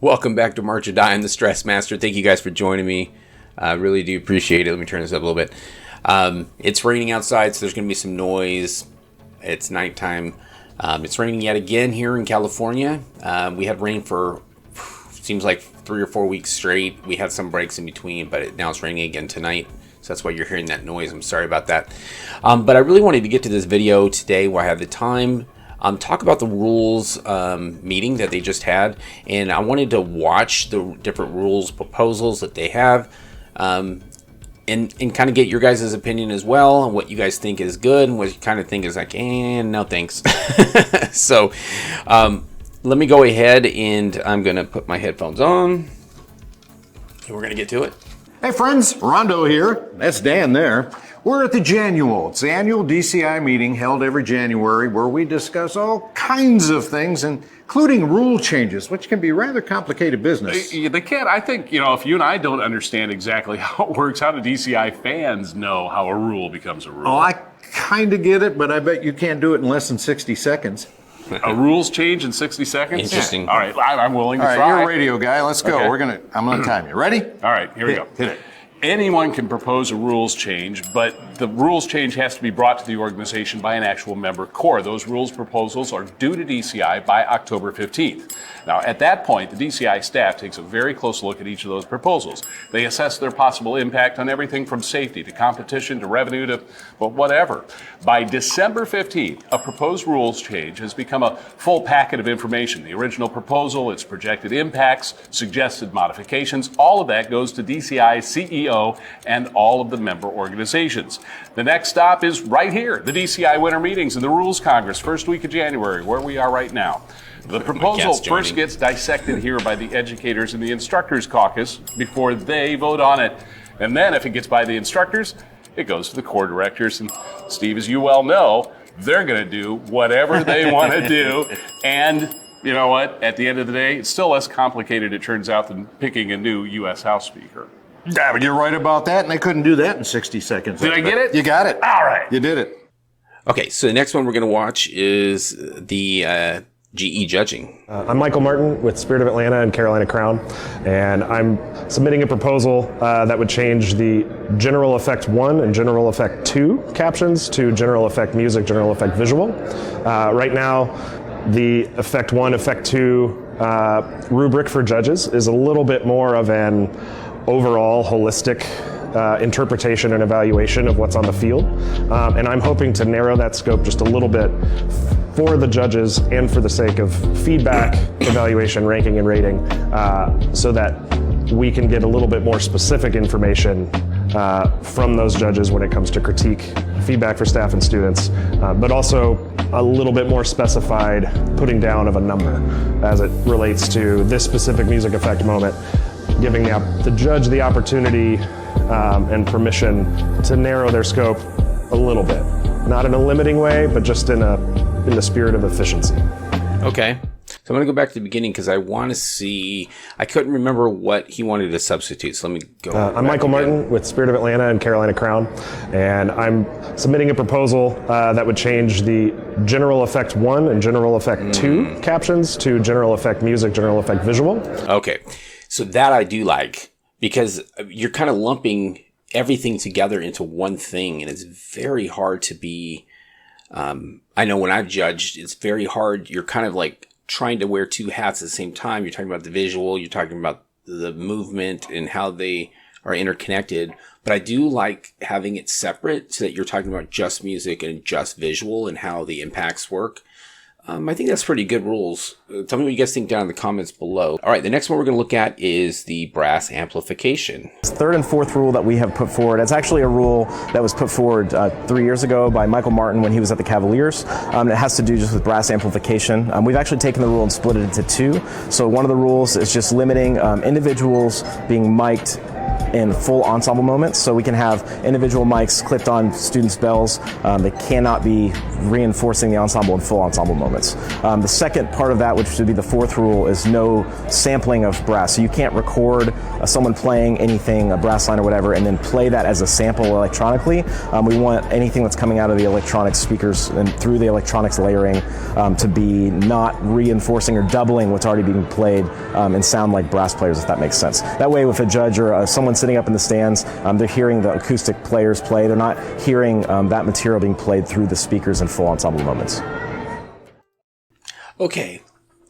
Welcome back to March or Die. I'm the Stress Master. Thank you guys for joining me. I really do appreciate it. Let me turn this up a little bit. It's raining outside, so there's going to be some noise. It's nighttime. It's raining yet again here in California. We had rain for, seems like 3 or 4 weeks straight. We had some breaks in between, but now it's raining again tonight. So that's why you're hearing that noise. I'm sorry about that. But I really wanted to get to this video today while I have the time. Talk about the rules meeting that they just had, and I wanted to watch the different rules proposals that they have, and kind of get your guys' opinion as well on what you guys think is good and what you kind of think is like, no thanks. So let me go ahead and I'm gonna put my headphones on and we're gonna get to it. Hey friends, Rondo here. That's Dan there. We're at the Janual. It's the annual DCI meeting held every January where we discuss all kinds of things, including rule changes, which can be rather complicated business. They can. I think, if you and I don't understand exactly how it works, how do DCI fans know how a rule becomes a rule? Oh, I kind of get it, but I bet you can't do it in less than 60 seconds. A rules change in 60 seconds? Interesting. Yeah. All right, I'm willing to try. All right, you're a radio guy. Let's go. Okay. I'm gonna time you. Ready? All right, here we go. Hit it. Anyone can propose a rules change, but the rules change has to be brought to the organization by an actual member core. Those rules proposals are due to DCI by October 15th. Now, at that point, the DCI staff takes a very close look at each of those proposals. They assess their possible impact on everything from safety to competition to revenue to whatever. By December 15th, a proposed rules change has become a full packet of information. The original proposal, its projected impacts, suggested modifications, all of that goes to DCI's CEO and all of the member organizations. The next stop is right here, the DCI Winter Meetings and the Rules Congress, first week of January, where we are right now. The proposal first gets dissected here by the educators in the instructors caucus before they vote on it. And then if it gets by the instructors, it goes to the core directors. And Steve, as you well know, they're going to do whatever they want to do. And you know what? At the end of the day, it's still less complicated, it turns out, than picking a new U.S. House Speaker. Yeah, but you're right about that, and they couldn't do that in 60 seconds. Did I get it? You got it. All right. You did it. Okay, so the next one we're going to watch is the GE judging. I'm Michael Martin with Spirit of Atlanta and Carolina Crown, and I'm submitting a proposal that would change the General Effect 1 and General Effect 2 captions to General Effect Music, General Effect Visual. Right now, the Effect 1, Effect 2 rubric for judges is a little bit more of an overall holistic interpretation and evaluation of what's on the field. And I'm hoping to narrow that scope just a little bit for the judges and for the sake of feedback, evaluation, ranking, and rating, so that we can get a little bit more specific information from those judges when it comes to critique, feedback for staff and students, but also a little bit more specified putting down of a number as it relates to this specific music effect moment, giving the judge the opportunity and permission to narrow their scope a little bit. Not in a limiting way, but just in the spirit of efficiency. Okay. So I'm going to go back to the beginning because I want to see, I couldn't remember what he wanted to substitute. So let me go. I'm Michael Martin with Spirit of Atlanta and Carolina Crown, and I'm submitting a proposal that would change the General Effect 1 and General Effect 2 captions to General Effect Music, General Effect Visual. Okay. So that I do like, because you're kind of lumping everything together into one thing, and it's very hard to be, I know when I've judged, it's very hard. You're kind of like trying to wear two hats at the same time. You're talking about the visual, you're talking about the movement and how they are interconnected. But I do like having it separate so that you're talking about just music and just visual and how the impacts work. I think that's pretty good rules. Tell me what you guys think down in the comments below. All right, the next one we're going to look at is the brass amplification. Third and fourth rule that we have put forward, it's actually a rule that was put forward 3 years ago by Michael Martin when he was at the Cavaliers. It has to do just with brass amplification. We've actually taken the rule and split it into two. So one of the rules is just limiting individuals being mic'd in full ensemble moments. So we can have individual mics clipped on students' bells. They cannot be reinforcing the ensemble in full ensemble moments. The second part of that, which would be the fourth rule, is no sampling of brass. So you can't record someone playing anything, a brass line or whatever, and then play that as a sample electronically. We want anything that's coming out of the electronic speakers and through the electronics layering to be not reinforcing or doubling what's already being played and sound like brass players, if that makes sense. That way, if a judge or someone sitting up in the stands, they're hearing the acoustic players play, they're not hearing that material being played through the speakers in full ensemble moments. Okay,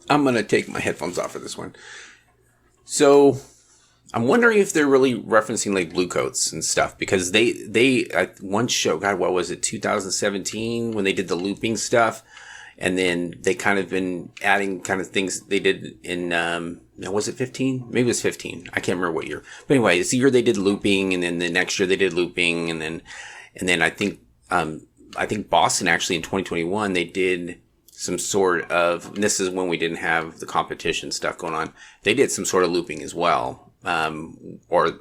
I'm going to take my headphones off for this one. So, I'm wondering if they're really referencing like Bluecoats and stuff, because they one show, God, what was it, 2017, when they did the looping stuff, and then they kind of been adding kind of things they did in, was it 15? Maybe it was 15. I can't remember what year. But anyway, it's the year they did looping, and then the next year they did looping, and then I think Boston actually in 2021, they did some sort of, and this is when we didn't have the competition stuff going on, they did some sort of looping as well. Or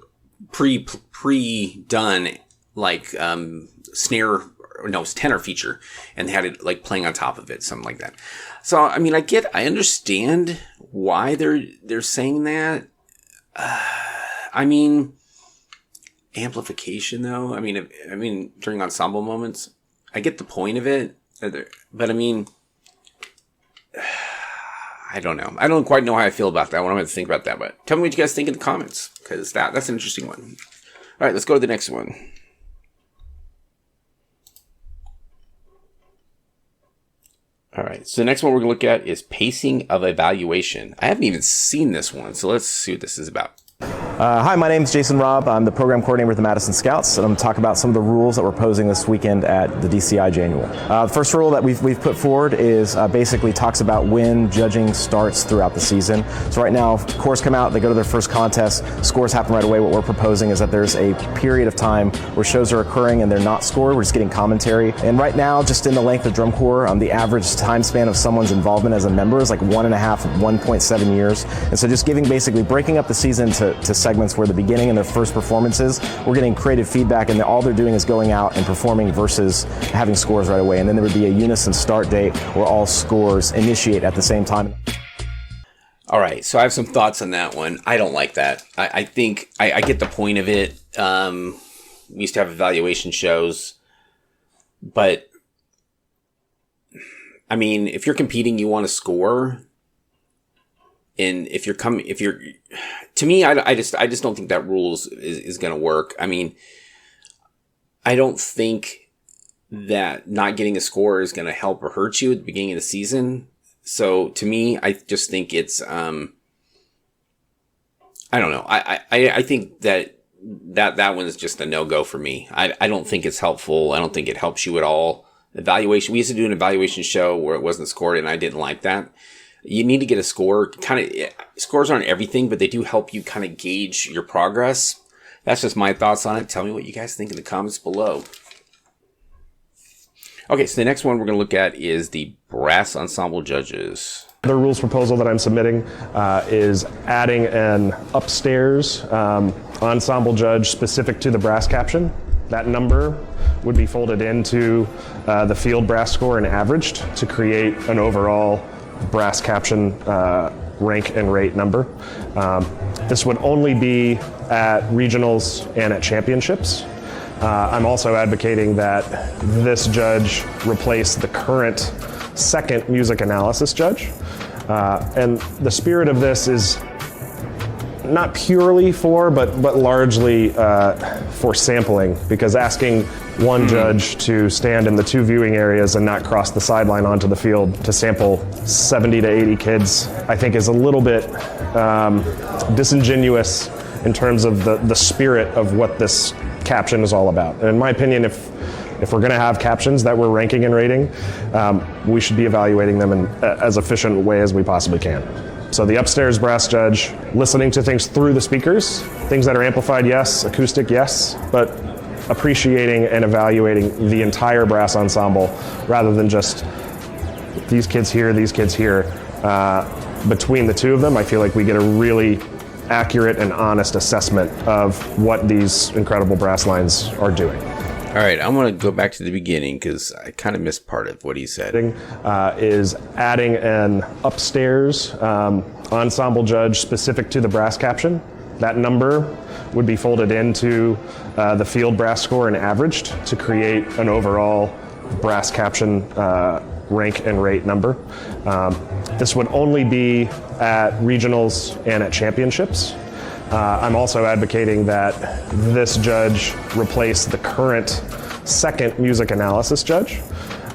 pre-done, like, snare, no, it's tenor feature, and they had it like playing on top of it, something like that. So, I mean, I understand why they're saying that. I mean, amplification though, I mean, during ensemble moments, I get the point of it, but I mean, I don't know. I don't quite know how I feel about that one. I'm going to think about that, but tell me what you guys think in the comments, because that's an interesting one. All right, let's go to the next one. All right, so the next one we're going to look at is pacing of evaluation. I haven't even seen this one, so let's see what this is about. Hi, my name is Jason Robb. I'm the program coordinator with the Madison Scouts, and I'm going to talk about some of the rules that we're posing this weekend at the DCI Annual. The first rule that we've put forward is basically talks about when judging starts throughout the season. So right now, cores come out, they go to their first contest, scores happen right away. What we're proposing is that there's a period of time where shows are occurring and they're not scored. We're just getting commentary. And right now, just in the length of drum corps, the average time span of someone's involvement as a member is like 1.5 years. And so just basically breaking up the season to segments where the beginning and their first performances, we're getting creative feedback, and all they're doing is going out and performing versus having scores right away. And then there would be a unison start date where all scores initiate at the same time. All right, so I have some thoughts on that one. I don't like that. I think I get the point of it. We used to have evaluation shows, but I mean, if you're competing, you want to score. And to me, I just don't think that rules is going to work. I mean, I don't think that not getting a score is going to help or hurt you at the beginning of the season. So to me, I just think it's, I don't know. I think that one is just a no-go for me. I don't think it's helpful. I don't think it helps you at all. Evaluation. We used to do an evaluation show where it wasn't scored, and I didn't like that. You need to get a score. Scores aren't everything, but they do help you kind of gauge your progress. That's just my thoughts on it. Tell me what you guys think in the comments below. Okay, so the next one we're going to look at is the brass ensemble judges. The rules proposal that I'm submitting is adding an upstairs ensemble judge specific to the brass caption. That number would be folded into the field brass score and averaged to create an overall brass caption rank and rate number. This would only be at regionals and at championships. I'm also advocating that this judge replace the current second music analysis judge. And the spirit of this is not purely but largely for sampling, because asking one judge to stand in the two viewing areas and not cross the sideline onto the field to sample 70 to 80 kids, I think is a little bit disingenuous in terms of the spirit of what this caption is all about. And in my opinion, if we're going to have captions that we're ranking and rating, we should be evaluating them in as efficient a way as we possibly can. So the upstairs brass judge, listening to things through the speakers, things that are amplified, yes, acoustic, yes, but appreciating and evaluating the entire brass ensemble rather than just these kids here, these kids here. Between the two of them, I feel like we get a really accurate and honest assessment of what these incredible brass lines are doing. All right, I want to go back to the beginning because I kind of missed part of what he said. Is adding an upstairs ensemble judge specific to the brass caption. That number would be folded into the field brass score and averaged to create an overall brass caption rank and rate number. This would only be at regionals and at championships. I'm also advocating that this judge replace the current second music analysis judge.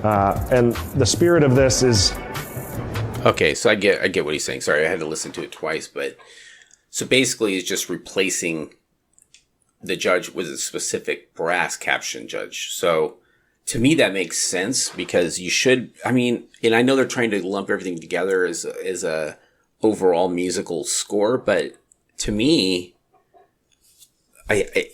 And the spirit of this is... Okay, so I get what he's saying. Sorry, I had to listen to it twice, but so basically it's just replacing the judge with a specific brass caption judge. So to me that makes sense because you should, I mean, and I know they're trying to lump everything together as a overall musical score, but to me,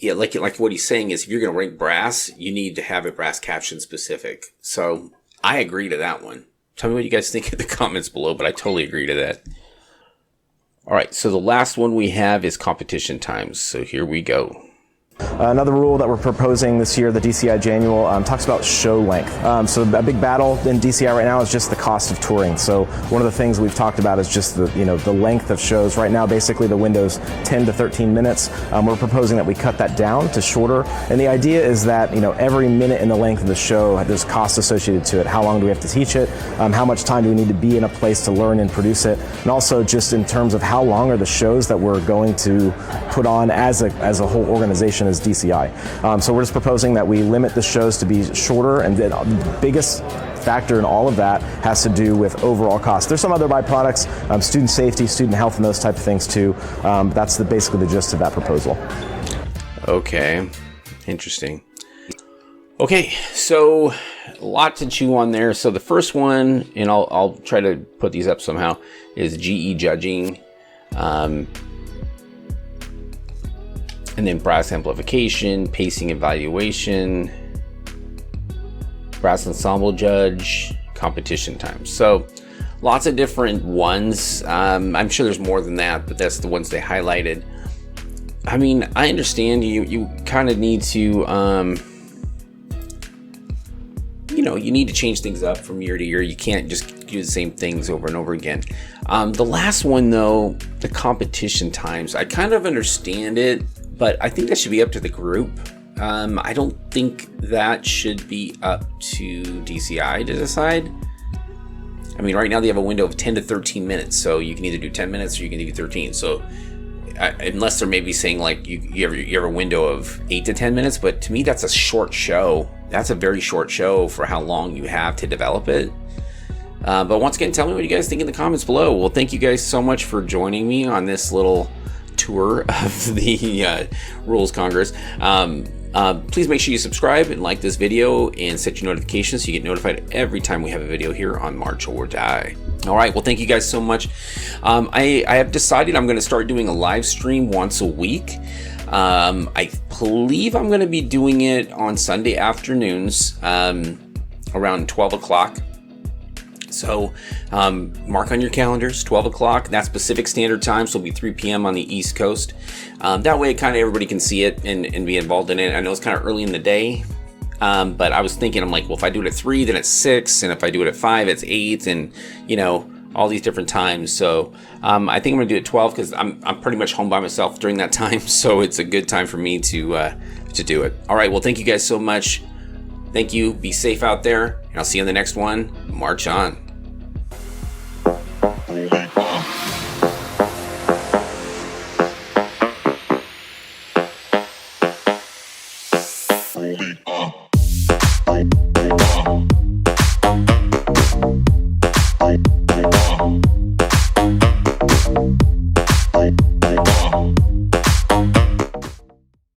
yeah, like what he's saying is if you're going to rank brass, you need to have it brass caption specific. So I agree to that one. Tell me what you guys think in the comments below, but I totally agree to that. All right, so the last one we have is competition times. So here we go. Another rule that we're proposing this year, the DCI Annual, talks about show length. So a big battle in DCI right now is just the cost of touring. So one of the things we've talked about is just the length of shows. Right now, basically the window's 10 to 13 minutes. We're proposing that we cut that down to shorter. And the idea is that every minute in the length of the show, there's costs associated to it. How long do we have to teach it? How much time do we need to be in a place to learn and produce it? And also just in terms of how long are the shows that we're going to put on as a whole organization as DCI. So we're just proposing that we limit the shows to be shorter, and the biggest factor in all of that has to do with overall cost. There's some other byproducts, student safety, student health, and those type of things too. That's basically the gist of that proposal. Okay, interesting. Okay, so a lot to chew on there. So the first one, and I'll try to put these up somehow, is GE judging. And then brass amplification, pacing evaluation, brass ensemble judge, competition time. So lots of different ones. I'm sure there's more than that, but that's the ones they highlighted. I mean, I understand you kind of need to, you need to change things up from year to year. You can't just do the same things over and over again. The last one though, the competition times, I kind of understand it, but I think that should be up to the group. I don't think that should be up to DCI to decide. I mean, right now they have a window of 10 to 13 minutes, so you can either do 10 minutes or you can do 13. So unless they're maybe saying like you have a window of 8 to 10 minutes, but to me that's a short show. That's a very short show for how long you have to develop it. But once again, tell me what you guys think in the comments below. Well, thank you guys so much for joining me on this little tour of the Rules Congress. Please make sure you subscribe and like this video and set your notifications so you get notified every time we have a video here on March or Die. All right, well, thank you guys so much. I have decided I'm going to start doing a live stream once a week. I believe I'm going to be doing it on Sunday afternoons around 12 o'clock. So mark on your calendars, 12 o'clock. That's Pacific Standard Time, so it'll be 3 p.m. on the East Coast. That way, kind of everybody can see it and be involved in it. I know it's kind of early in the day, but I was thinking, I'm like, well, if I do it at 3, then it's 6, and if I do it at 5, it's 8, and all these different times. So I think I'm gonna do it at 12 because I'm pretty much home by myself during that time, so it's a good time for me to do it. All right, well, thank you guys so much. Thank you. Be safe out there, and I'll see you in the next one. March on. Hold it up.